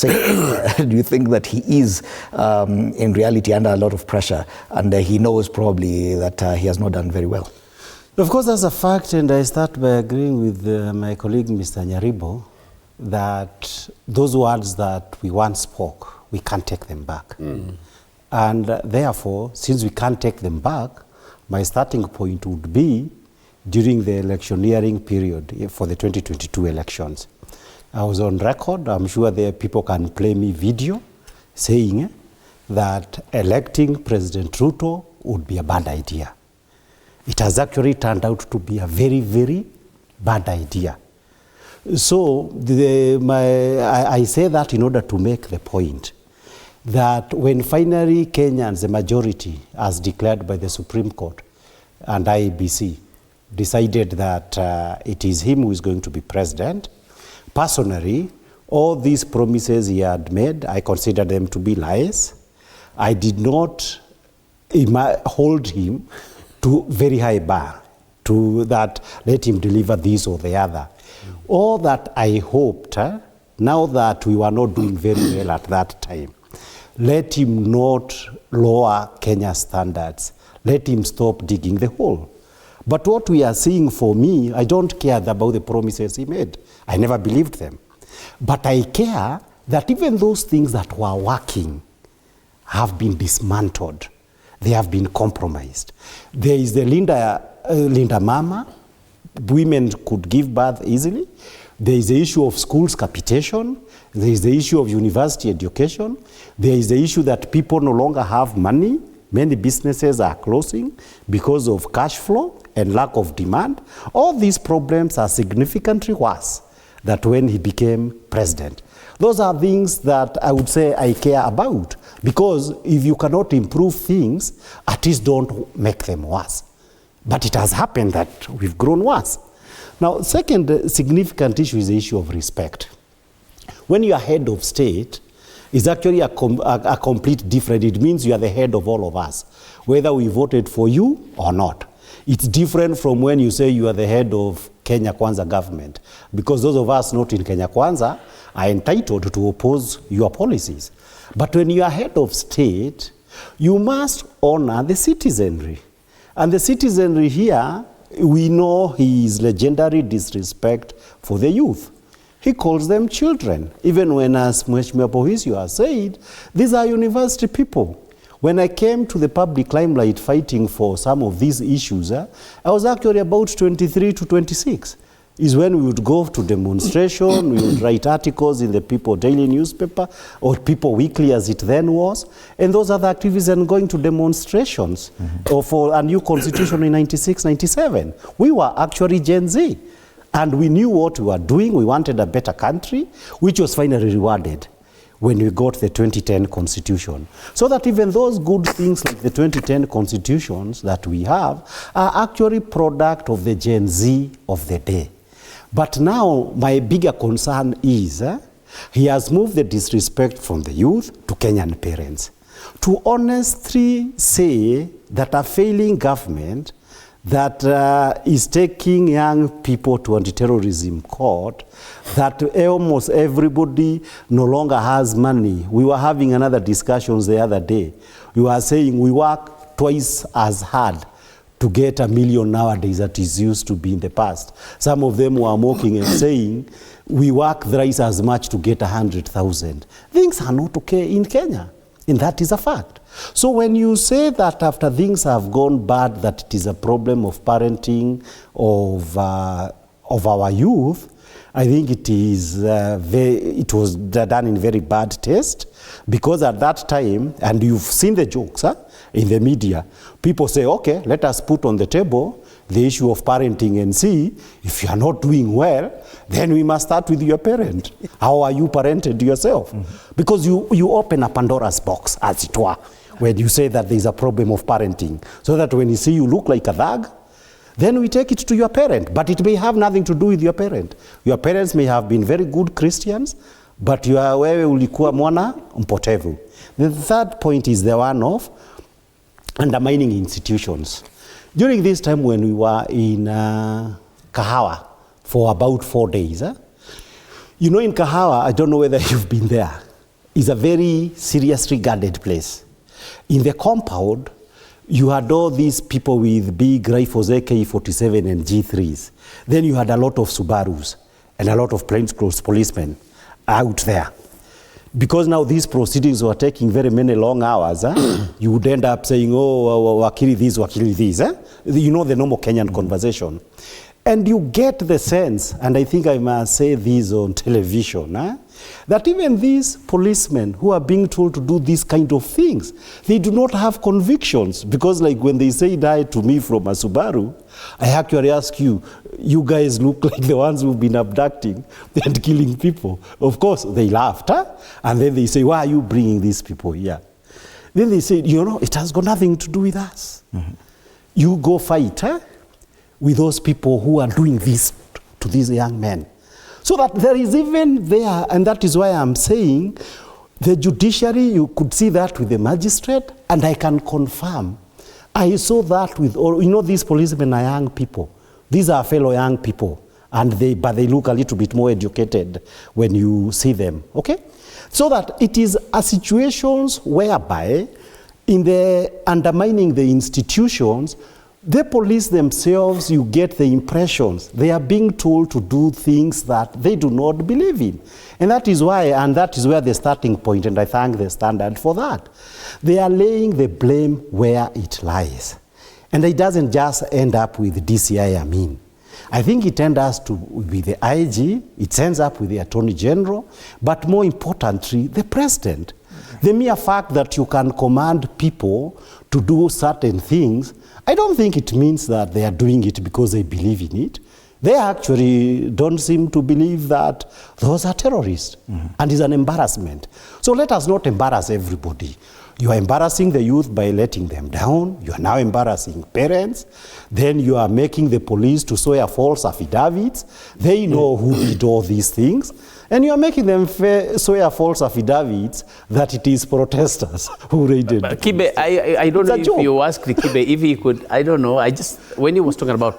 Do you think that he is in reality under a lot of pressure and he knows probably that he has not done very well? Of course, that's a fact, and I start by agreeing with my colleague, Mr. Nyaribo, that those words that we once spoke, we can't take them back. And therefore, since we can't take them back, my starting point would be during the electioneering period for the 2022 elections. I was on record, I'm sure there people can play me video, saying that electing President Ruto would be a bad idea. It has actually turned out to be a very, very bad idea. So I say that in order to make the point that when finally Kenyans, the majority, as declared by the Supreme Court and IEBC, decided that it is him who is going to be president, personally, all these promises he had made, I consider them to be lies. I did not hold him to very high bar, to that let him deliver this or the other. All that I hoped, now that we were not doing very well at that time, let him not lower Kenya's standards. Let him stop digging the hole. But what we are seeing, for me, I don't care about the promises he made. I never believed them. But I care that even those things that were working have been dismantled. They have been compromised. There is the Linda Mama. Women could give birth easily. There is the issue of schools capitation. There is the issue of university education. There is the issue that people no longer have money. Many businesses are closing because of cash flow and lack of demand. All these problems are significantly worse than when he became president. Those are things that I would say I care about, because if you cannot improve things, at least don't make them worse. But it has happened that we've grown worse. Now, second significant issue is the issue of respect. When you are head of state, it's actually a complete different. It means you are the head of all of us, whether we voted for you or not. It's different from when you say you are the head of Kenya Kwanza government, because those of us not in Kenya Kwanza are entitled to oppose your policies. But when you are head of state, you must honor the citizenry. And the citizenry here, we know his legendary disrespect for the youth. He calls them children, even when, as Mheshimiwa Pohisio has said, these are university people. When I came to the public limelight fighting for some of these issues, I was actually about 23 to 26. Is when we would go to demonstration, we would write articles in the People Daily newspaper, or People Weekly as it then was, and those other activists and going to demonstrations for a new constitution in 96, 97. We were actually Gen Z, and we knew what we were doing. We wanted a better country, which was finally rewarded when we got the 2010 constitution. So that even those good things like the 2010 constitutions that we have are actually product of the Gen Z of the day. But now my bigger concern is he has moved the disrespect from the youth to Kenyan parents. To honestly say that a failing government that is taking young people to anti-terrorism court, that almost everybody no longer has money. We were having another discussions the other day. We were saying we work twice as hard to get $1 million nowadays that is used to be in the past. Some of them were mocking and saying we work thrice as much to get 100,000. Things are not okay in Kenya, and that is a fact. So when you say that after things have gone bad, that it is a problem of parenting of our youth, I think it is it was done in very bad taste, because at that time, and you've seen the jokes in the media, people say, okay, let us put on the table the issue of parenting and see if you are not doing well, then we must start with your parent. How are you parented yourself? Because you open a Pandora's box, as it were, when you say that there is a problem of parenting, so that when you see you look like a thug, then we take it to your parent. But it may have nothing to do with your parent. Your parents may have been very good Christians, but wewe ulikuwa mwana mpotevu. The third point is the one of undermining institutions. During this time when we were in Kahawa for about 4 days, you know, in Kahawa, I don't know whether you've been there, is a very seriously guarded place. In the compound, you had all these people with big rifles, AK-47 and G3s. Then you had a lot of Subarus and a lot of plainclothes policemen out there. Because now these proceedings were taking very many long hours, you would end up saying, oh, wakili this. You know the normal Kenyan conversation. And you get the sense, and I think I must say this on television, that even these policemen who are being told to do these kind of things, they do not have convictions. Because like when they say die to me from a Subaru, I actually ask you, you guys look like the ones who've been abducting and killing people. Of course, they laughed, and then they say, why are you bringing these people here? Then they say, you know, it has got nothing to do with us. Mm-hmm. You go fight, with those people who are doing this to these young men. So that there is even there, and that is why I'm saying, the judiciary, you could see that with the magistrate, and I can confirm. I saw that with all, you know, these policemen are young people. These are fellow young people, but they look a little bit more educated when you see them, okay? So that it is a situations whereby, in the undermining the institutions, the police themselves, you get the impressions they are being told to do things that they do not believe in. And that is why, and that is where the starting point, and I thank the Standard for that. They are laying the blame where it lies. And it doesn't just end up with DCI Amin. I think it ends up with the IG, it ends up with the Attorney General, but more importantly, the President. The mere fact that you can command people to do certain things, I don't think it means that they are doing it because they believe in it. They actually don't seem to believe that those are terrorists, and it's an embarrassment. So let us not embarrass everybody. You are embarrassing the youth by letting them down. You are now embarrassing parents. Then you are making the police to swear false affidavits. They know who did all these things. And you are making them swear false affidavits that it is protesters who raided. But Kibe, I don't know if you asked Kibe if he could, I don't know, when he was talking about